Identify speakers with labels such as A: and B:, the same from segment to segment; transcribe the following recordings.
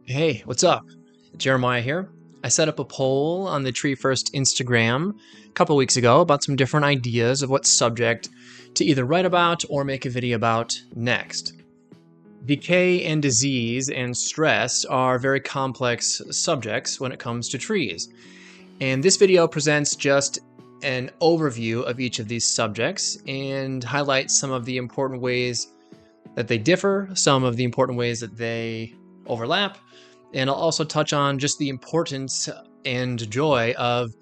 A: Hey, what's up? Jeremiah here. I set up a poll on the Tree First Instagram a couple weeks ago about some different ideas of what subject to either write about or make a video about next. Decay and disease and stress are very complex subjects when it comes to trees. And this video presents just an overview of each of these subjects and highlights some of the important ways that they differ, some of the important ways that they overlap, and I'll also touch on just the importance and joy of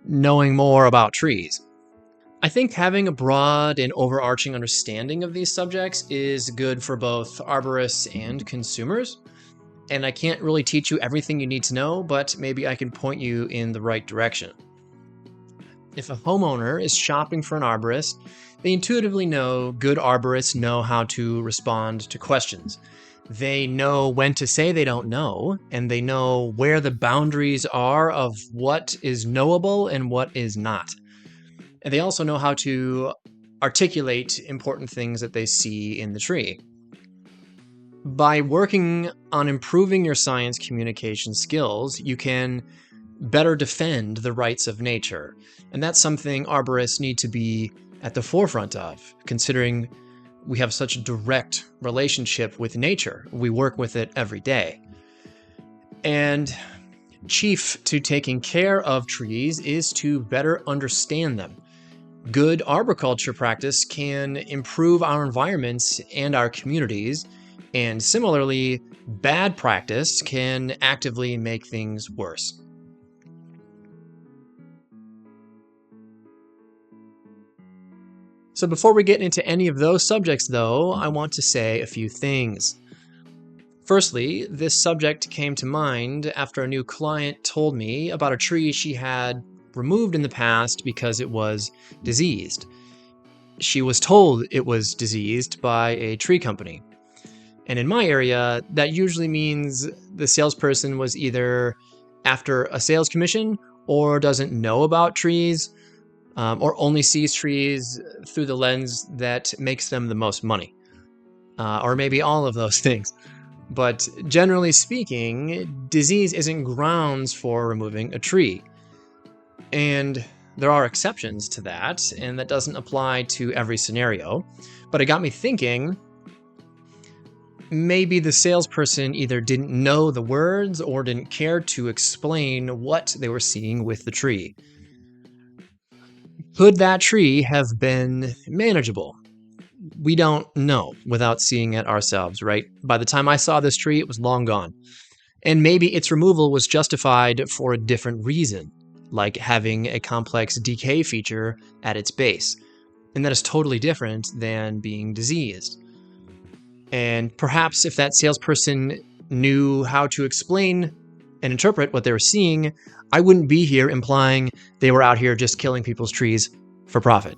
A: knowing more about trees. I think having a broad and overarching understanding of these subjects is good for both arborists and consumers. And I can't really teach you everything you need to know, but maybe I can point you in the right direction. If a homeowner is shopping for an arborist, they intuitively know good arborists know how to respond to questions. They know when to say they don't know, and they know where the boundaries are of what is knowable and what is not. And they also know how to articulate important things that they see in the tree. By working on improving your science communication skills, you can better defend the rights of nature. And that's something arborists need to be at the forefront of, considering we have such a direct relationship with nature. We work with it every day. And chief to taking care of trees is to better understand them. Good arboriculture practice can improve our environments and our communities, and similarly, bad practice can actively make things worse. So before we get into any of those subjects, though, I want to say a few things. Firstly, this subject came to mind after a new client told me about a tree she had removed in the past because it was diseased. She was told it was diseased by a tree company. And in my area, that usually means the salesperson was either after a sales commission or doesn't know about trees, or only sees trees through the lens that makes them the most money. Or maybe all of those things. But generally speaking, disease isn't grounds for removing a tree. And there are exceptions to that, and that doesn't apply to every scenario. But it got me thinking, maybe the salesperson either didn't know the words or didn't care to explain what they were seeing with the tree. Could that tree have been manageable? We don't know without seeing it ourselves, right? By the time I saw this tree, it was long gone. And maybe its removal was justified for a different reason, like having a complex decay feature at its base. And that is totally different than being diseased. And perhaps if that salesperson knew how to explain and interpret what they were seeing, I wouldn't be here implying they were out here just killing people's trees for profit.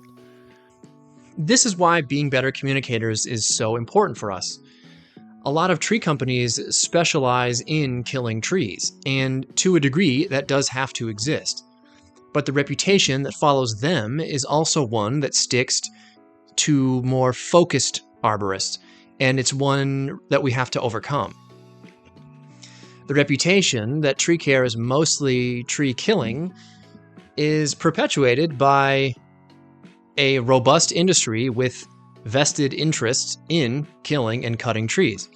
A: This is why being better communicators is so important for us. A lot of tree companies specialize in killing trees, and to a degree, that does have to exist. But the reputation that follows them is also one that sticks to more focused arborists, and it's one that we have to overcome. The reputation that tree care is mostly tree killing is perpetuated by a robust industry with vested interests in killing and cutting trees,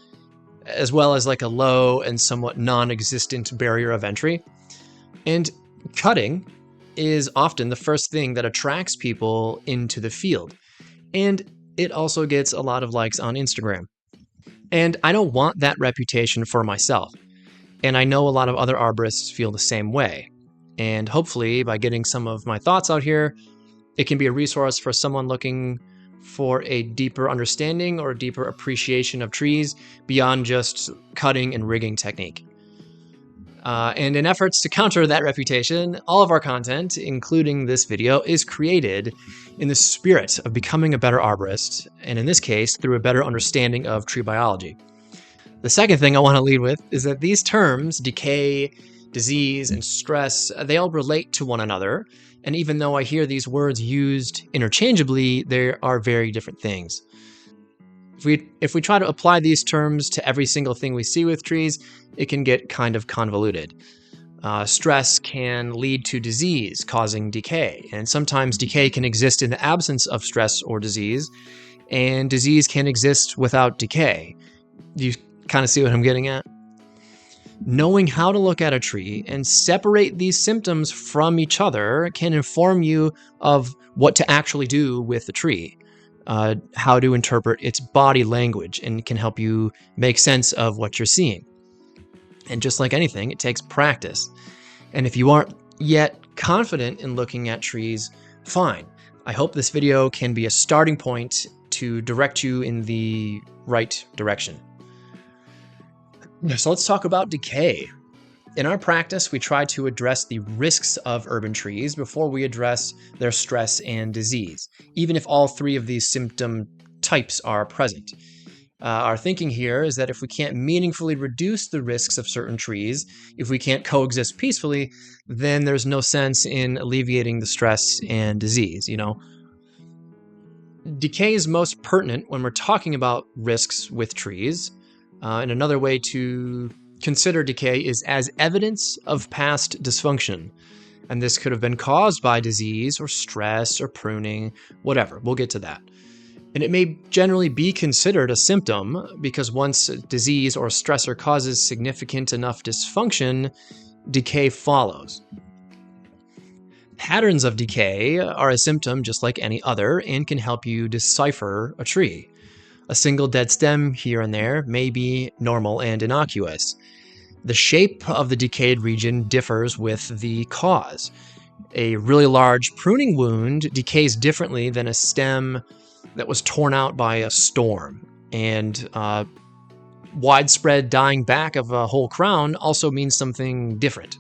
A: as well as like a low and somewhat non-existent barrier of entry. And cutting is often the first thing that attracts people into the field. And it also gets a lot of likes on Instagram. And I don't want that reputation for myself. And I know a lot of other arborists feel the same way. And hopefully, by getting some of my thoughts out here, it can be a resource for someone looking for a deeper understanding or a deeper appreciation of trees beyond just cutting and rigging technique. And in efforts to counter that reputation, all of our content, including this video, is created in the spirit of becoming a better arborist, and in this case, through a better understanding of tree biology. The second thing I want to lead with is that these terms, decay, disease, and stress, they all relate to one another. And even though I hear these words used interchangeably, they are very different things. If we try to apply these terms to every single thing we see with trees, it can get kind of convoluted. Stress can lead to disease, causing decay, and sometimes decay can exist in the absence of stress or disease, and disease can exist without decay. Do you kind of see what I'm getting at? Knowing how to look at a tree and separate these symptoms from each other can inform you of what to actually do with the tree, how to interpret its body language, and can help you make sense of what you're seeing. And just like anything, it takes practice. And if you aren't yet confident in looking at trees, fine. I hope this video can be a starting point to direct you in the right direction. So let's talk about decay. In our practice, we try to address the risks of urban trees before we address their stress and disease, even if all three of these symptom types are present. Our thinking here is that if we can't meaningfully reduce the risks of certain trees, if we can't coexist peacefully, then there's no sense in alleviating the stress and disease, Decay is most pertinent when we're talking about risks with trees. And another way to consider decay is as evidence of past dysfunction. And this could have been caused by disease or stress or pruning, whatever. We'll get to that. And it may generally be considered a symptom because once disease or stressor causes significant enough dysfunction, decay follows. Patterns of decay are a symptom just like any other and can help you decipher a tree. A single dead stem here and there may be normal and innocuous. The shape of the decayed region differs with the cause. A really large pruning wound decays differently than a stem that was torn out by a storm. And widespread dying back of a whole crown also means something different.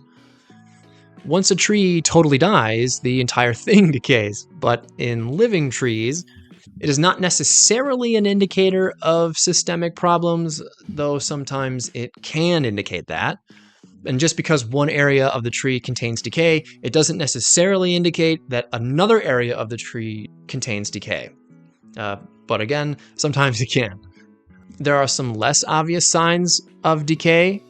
A: Once a tree totally dies, the entire thing decays. But in living trees, it is not necessarily an indicator of systemic problems, though sometimes it can indicate that. And just because one area of the tree contains decay, it doesn't necessarily indicate that another area of the tree contains decay. But again, sometimes it can. There are some less obvious signs of decay.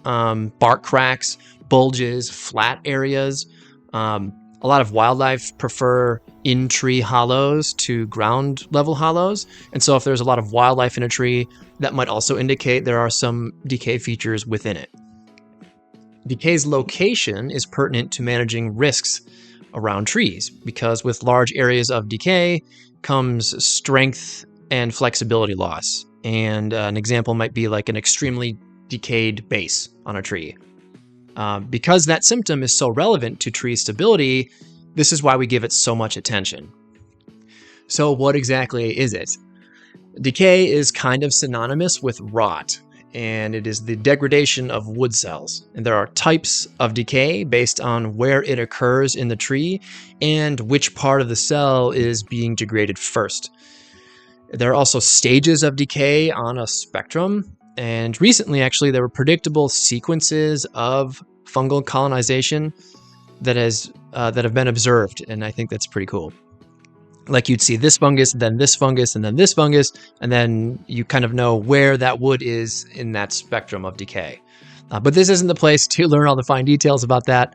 A: Bark cracks, bulges, flat areas. A lot of wildlife prefer in-tree hollows to ground-level hollows. And so if there's a lot of wildlife in a tree, that might also indicate there are some decay features within it. Decay's location is pertinent to managing risks around trees, because with large areas of decay comes strength and flexibility loss. And an example might be like an extremely decayed base on a tree. Because that symptom is so relevant to tree stability, this is why we give it so much attention. So what exactly is it? Decay is kind of synonymous with rot, and it is the degradation of wood cells. And there are types of decay based on where it occurs in the tree and which part of the cell is being degraded first. There are also stages of decay on a spectrum. And recently, actually, there were predictable sequences of fungal colonization that have been observed, and I think that's pretty cool. Like you'd see this fungus, then this fungus, and then this fungus, and then you kind of know where that wood is in that spectrum of decay. But this isn't the place to learn all the fine details about that.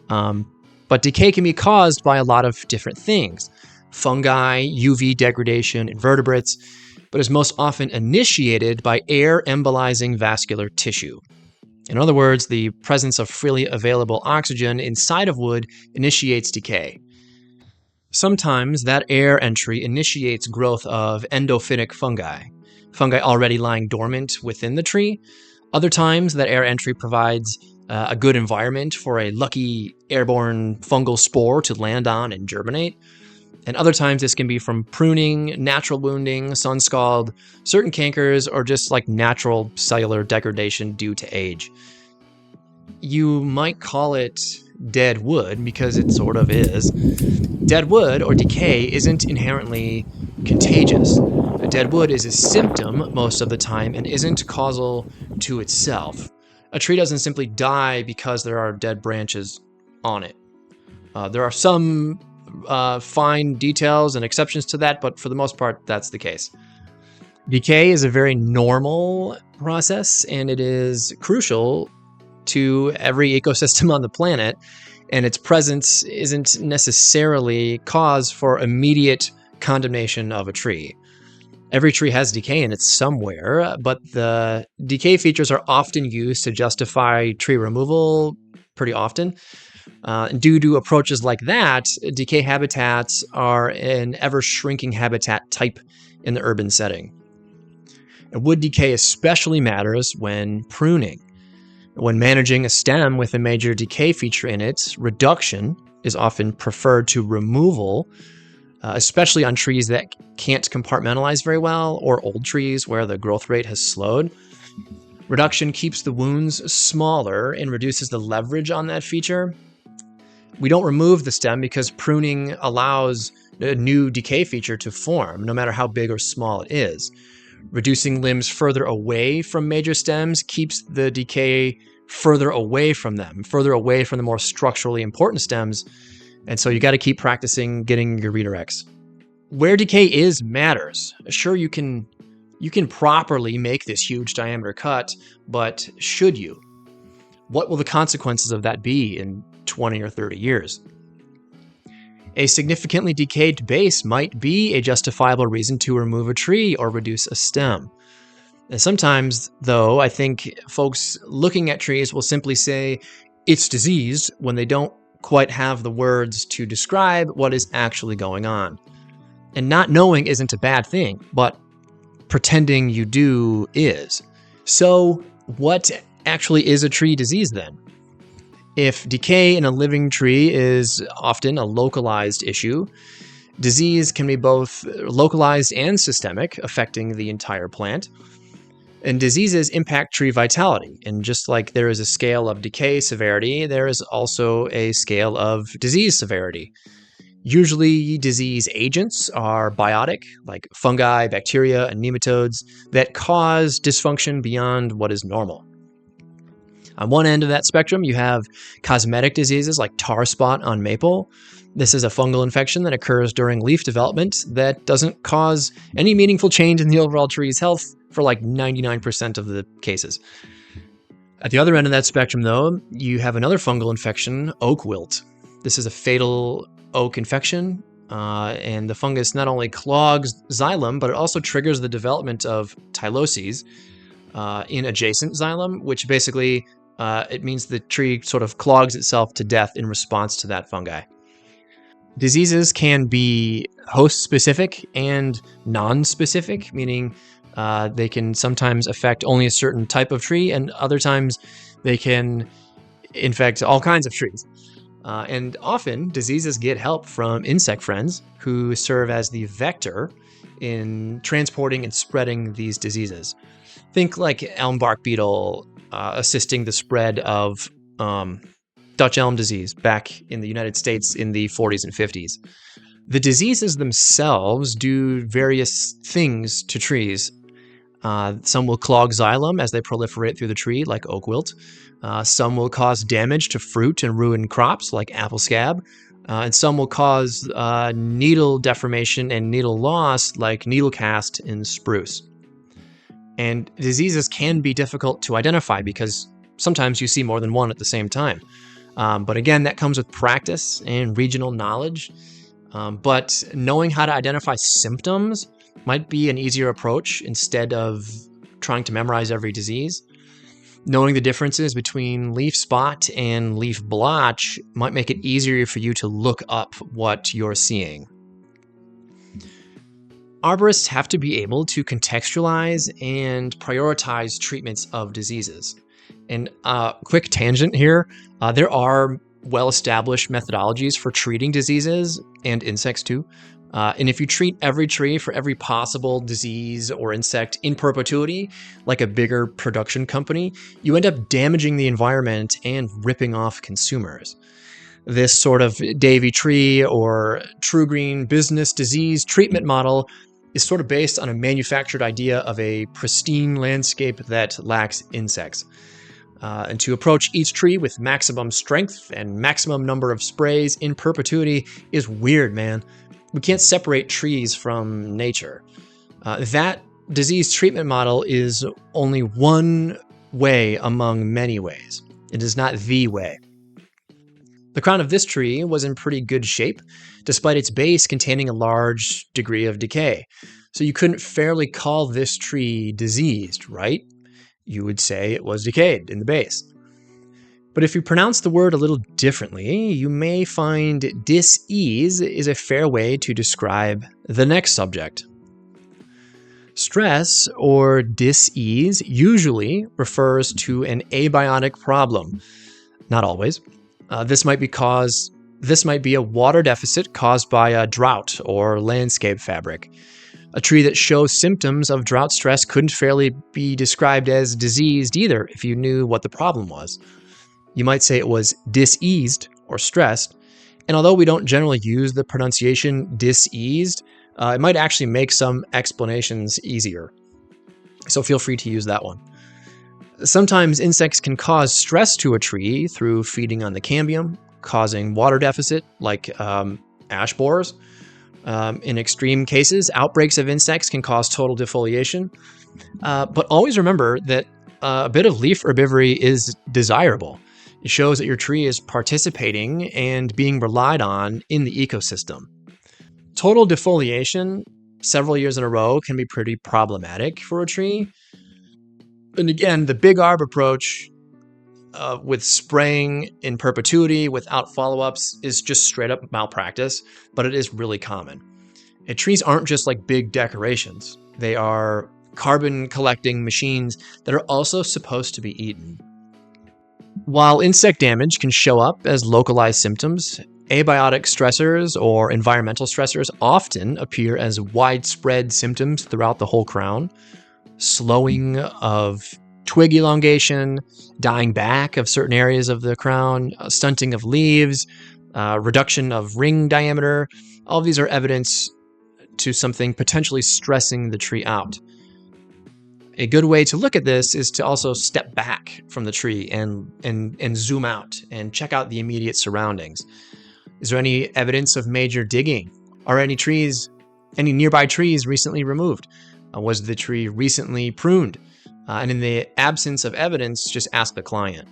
A: But decay can be caused by a lot of different things. Fungi, UV degradation, invertebrates, but is most often initiated by air embolizing vascular tissue. In other words, the presence of freely available oxygen inside of wood initiates decay. Sometimes that air entry initiates growth of endophytic fungi already lying dormant within the tree. Other times, that air entry provides a good environment for a lucky airborne fungal spore to land on and germinate. And other times this can be from pruning, natural wounding, sun scald, certain cankers, or just like natural cellular degradation due to age. You might call it dead wood because it sort of is. Dead wood or decay isn't inherently contagious. A dead wood is a symptom most of the time and isn't causal to itself. A tree doesn't simply die because there are dead branches on it. There are some fine details and exceptions to that, but for the most part, that's the case. Decay is a very normal process, and it is crucial to every ecosystem on the planet, and its presence isn't necessarily cause for immediate condemnation of a tree. Every tree has decay in it somewhere, but the decay features are often used to justify tree removal pretty often. Due to approaches like that, decay habitats are an ever-shrinking habitat type in the urban setting. And wood decay especially matters when pruning. When managing a stem with a major decay feature in it, reduction is often preferred to removal, especially on trees that can't compartmentalize very well or old trees where the growth rate has slowed. Reduction keeps the wounds smaller and reduces the leverage on that feature. We don't remove the stem because pruning allows a new decay feature to form, no matter how big or small it is. Reducing limbs further away from major stems keeps the decay further away from them, further away from the more structurally important stems, and so you got to keep practicing getting your redirects. Where decay is matters. Sure, you can properly make this huge diameter cut, but should you? What will the consequences of that be in 20 or 30 years? A significantly decayed base might be a justifiable reason to remove a tree or reduce a stem. And sometimes, though, I think folks looking at trees will simply say it's diseased when they don't quite have the words to describe what is actually going on. And not knowing isn't a bad thing, but pretending you do is. So, what actually is a tree disease then? If decay in a living tree is often a localized issue, disease can be both localized and systemic, affecting the entire plant. And diseases impact tree vitality. And just like there is a scale of decay severity, there is also a scale of disease severity. Usually, disease agents are biotic, like fungi, bacteria, and nematodes, that cause dysfunction beyond what is normal. On one end of that spectrum, you have cosmetic diseases like tar spot on maple. This is a fungal infection that occurs during leaf development that doesn't cause any meaningful change in the overall tree's health for like 99% of the cases. At the other end of that spectrum, though, you have another fungal infection, oak wilt. This is a fatal oak infection, and the fungus not only clogs xylem, but it also triggers the development of tyloses in adjacent xylem, which basically it means the tree sort of clogs itself to death in response to that fungi. Diseases can be host-specific and non-specific, meaning they can sometimes affect only a certain type of tree, and other times they can infect all kinds of trees. And often, diseases get help from insect friends who serve as the vector in transporting and spreading these diseases. Think like elm bark beetle assisting the spread of Dutch elm disease back in the United States in the 40s and 50s. The diseases themselves do various things to trees. Some will clog xylem as they proliferate through the tree, like oak wilt. Some will cause damage to fruit and ruin crops, like apple scab. And some will cause needle deformation and needle loss, like needle cast in spruce. And diseases can be difficult to identify because sometimes you see more than one at the same time. But again, that comes with practice and regional knowledge. But knowing how to identify symptoms might be an easier approach instead of trying to memorize every disease. Knowing the differences between leaf spot and leaf blotch might make it easier for you to look up what you're seeing. Arborists have to be able to contextualize and prioritize treatments of diseases. And quick tangent here, there are well-established methodologies for treating diseases and insects too. And if you treat every tree for every possible disease or insect in perpetuity, like a bigger production company, you end up damaging the environment and ripping off consumers. This sort of Davy tree or True Green business disease treatment model is sort of based on a manufactured idea of a pristine landscape that lacks insects. And to approach each tree with maximum strength and maximum number of sprays in perpetuity is weird, man. We can't separate trees from nature. That disease treatment model is only one way among many ways. It is not the way. The crown of this tree was in pretty good shape, despite its base containing a large degree of decay. So you couldn't fairly call this tree diseased, right? You would say it was decayed in the base. But if you pronounce the word a little differently, you may find dis-ease is a fair way to describe the next subject. Stress or dis-ease usually refers to an abiotic problem. Not always. This might be a water deficit caused by a drought or landscape fabric. A tree that shows symptoms of drought stress couldn't fairly be described as diseased either if you knew what the problem was. You might say it was diseased or stressed, and although we don't generally use the pronunciation diseased, it might actually make some explanations easier. So feel free to use that one. Sometimes insects can cause stress to a tree through feeding on the cambium, causing water deficit like ash borers. In extreme cases, outbreaks of insects can cause total defoliation. But always remember that a bit of leaf herbivory is desirable. It shows that your tree is participating and being relied on in the ecosystem. Total defoliation several years in a row can be pretty problematic for a tree. And again, the big arb approach with spraying in perpetuity without follow-ups is just straight up malpractice, but it is really common. And trees aren't just like big decorations. They are carbon collecting machines that are also supposed to be eaten. While insect damage can show up as localized symptoms, abiotic stressors or environmental stressors often appear as widespread symptoms throughout the whole crown. Slowing of twig elongation, dying back of certain areas of the crown, stunting of leaves, reduction of ring diameter. All of these are evidence to something potentially stressing the tree out. A good way to look at this is to also step back from the tree and zoom out and check out the immediate surroundings. Is there any evidence of major digging? Are any nearby trees recently removed? Was the tree recently pruned? And in the absence of evidence, just ask the client.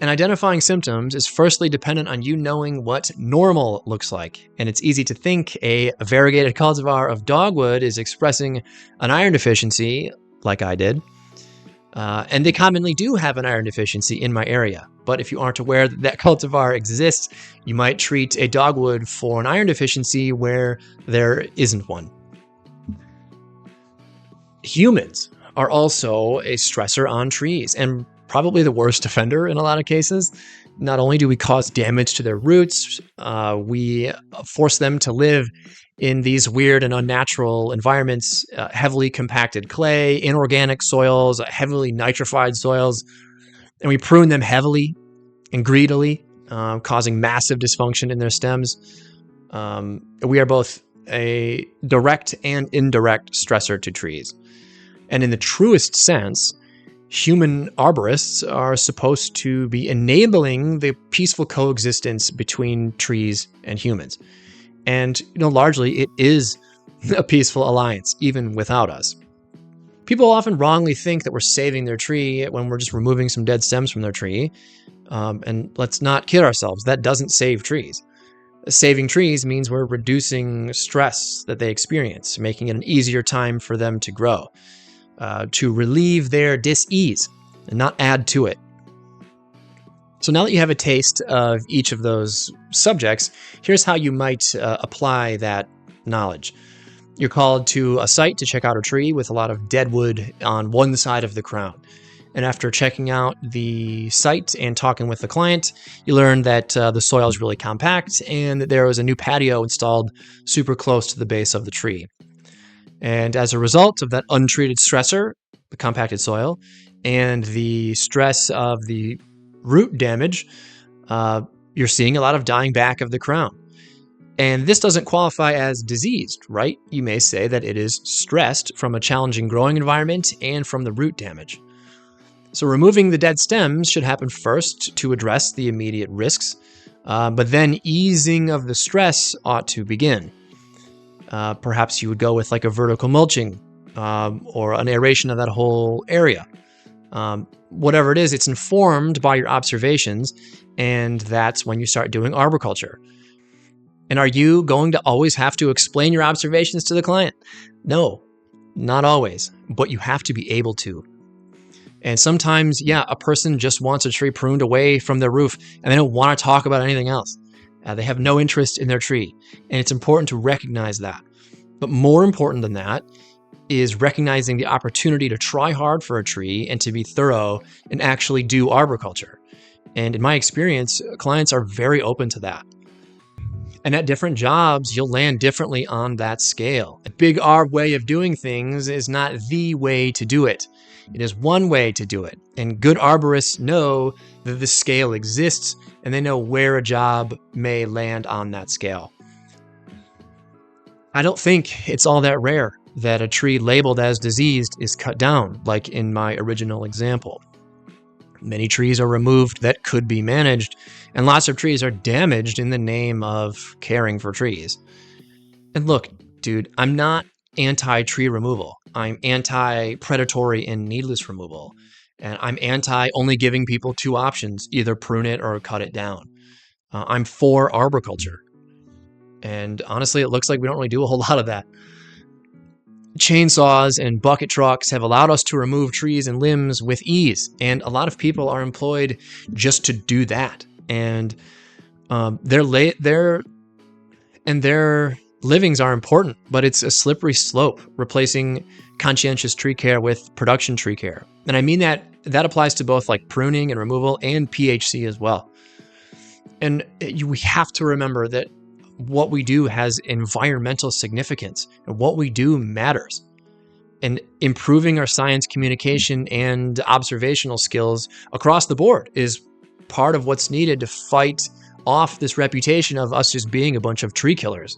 A: And identifying symptoms is firstly dependent on you knowing what normal looks like. And it's easy to think a variegated cultivar of dogwood is expressing an iron deficiency, like I did. And they commonly do have an iron deficiency in my area. But if you aren't aware that that cultivar exists, you might treat a dogwood for an iron deficiency where there isn't one. Humans are also a stressor on trees and probably the worst offender in a lot of cases. Not only do we cause damage to their roots, we force them to live in these weird and unnatural environments, heavily compacted clay, inorganic soils, heavily nitrified soils, and we prune them heavily and greedily, causing massive dysfunction in their stems. We are both a direct and indirect stressor to trees. And in the truest sense, human arborists are supposed to be enabling the peaceful coexistence between trees and humans. And, largely it is a peaceful alliance, even without us. People often wrongly think that we're saving their tree when we're just removing some dead stems from their tree. And let's not kid ourselves, that doesn't save trees. Saving trees means we're reducing stress that they experience, making it an easier time for them to grow. To relieve their dis-ease and not add to it. So now that you have a taste of each of those subjects, here's how you might apply that knowledge. You're called to a site to check out a tree with a lot of dead wood on one side of the crown. And after checking out the site and talking with the client, you learn that the soil is really compact and that there was a new patio installed super close to the base of the tree. And as a result of that untreated stressor, the compacted soil, and the stress of the root damage, you're seeing a lot of dying back of the crown. And this doesn't qualify as diseased, right? You may say that it is stressed from a challenging growing environment and from the root damage. So removing the dead stems should happen first to address the immediate risks, but then easing of the stress ought to begin. Perhaps you would go with like a vertical mulching or an aeration of that whole area. Whatever it is, it's informed by your observations, and that's when you start doing arboriculture. And are you going to always have to explain your observations to the client? No, not always, but you have to be able to. And sometimes, yeah, a person just wants a tree pruned away from their roof and they don't want to talk about anything else. They have no interest in their tree, and it's important to recognize that. But more important than that is recognizing the opportunity to try hard for a tree and to be thorough and actually do arboriculture. And in my experience, clients are very open to that. And at different jobs, you'll land differently on that scale. A big R way of doing things is not the way to do it. It is one way to do it. And good arborists know that the scale exists, and they know where a job may land on that scale. I don't think it's all that rare that a tree labeled as diseased is cut down, like in my original example. Many trees are removed that could be managed, and lots of trees are damaged in the name of caring for trees. And look, dude, I'm not anti-tree removal. I'm anti-predatory and needless removal. And I'm anti only giving people two options, either prune it or cut it down. I'm for arboriculture. And honestly, it looks like we don't really do a whole lot of that. Chainsaws and bucket trucks have allowed us to remove trees and limbs with ease, and a lot of people are employed just to do that. And their livings are important, but it's a slippery slope, replacing conscientious tree care with production tree care. And I mean that applies to both like pruning and removal and PHC as well. And we have to remember that what we do has environmental significance, and what we do matters. And improving our science communication and observational skills across the board is part of what's needed to fight off this reputation of us just being a bunch of tree killers.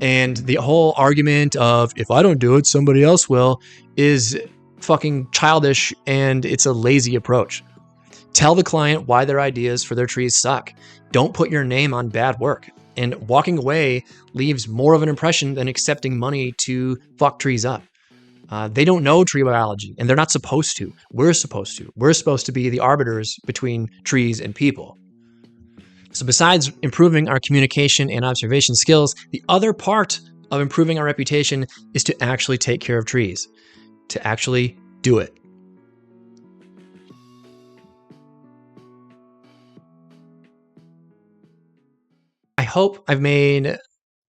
A: And the whole argument of, if I don't do it, somebody else will, is fucking childish, and it's a lazy approach. Tell the client why their ideas for their trees suck. Don't put your name on bad work. And walking away leaves more of an impression than accepting money to fuck trees up. They don't know tree biology, and they're not supposed to. We're supposed to. We're supposed to be the arbiters between trees and people. So besides improving our communication and observation skills, the other part of improving our reputation is to actually take care of trees, to actually do it. I hope I've made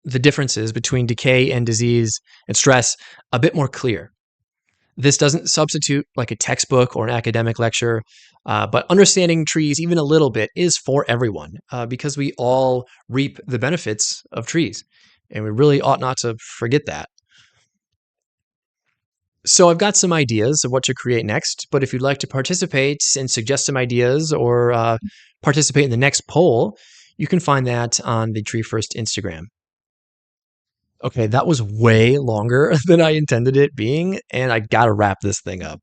A: the differences between decay and disease and stress a bit more clear. This doesn't substitute like a textbook or an academic lecture, but understanding trees even a little bit is for everyone, because we all reap the benefits of trees, and we really ought not to forget that. So I've got some ideas of what to create next, but if you'd like to participate and suggest some ideas, or participate in the next poll, you can find that on the Tree First Instagram. Okay, that was way longer than I intended it being, and I gotta wrap this thing up.